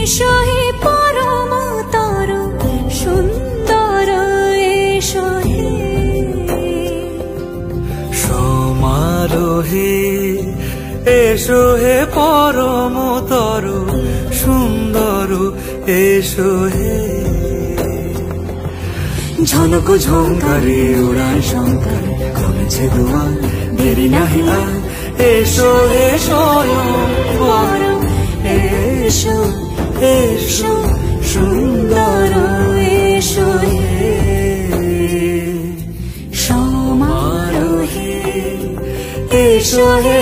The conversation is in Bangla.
এসো হে পরম তরু সুন্দর এসো হে সমারোহে এসো হে পরম তরু সুন্দর এসো হে ঝলক ঝঙ্কারে উড়ায় শঙ্কর কমেছে দুয়ার দেরি নাহি আর এসো হে স্বয়ং পরম এসো এসো সুন্দর এসো হে সমারোহে এসো হে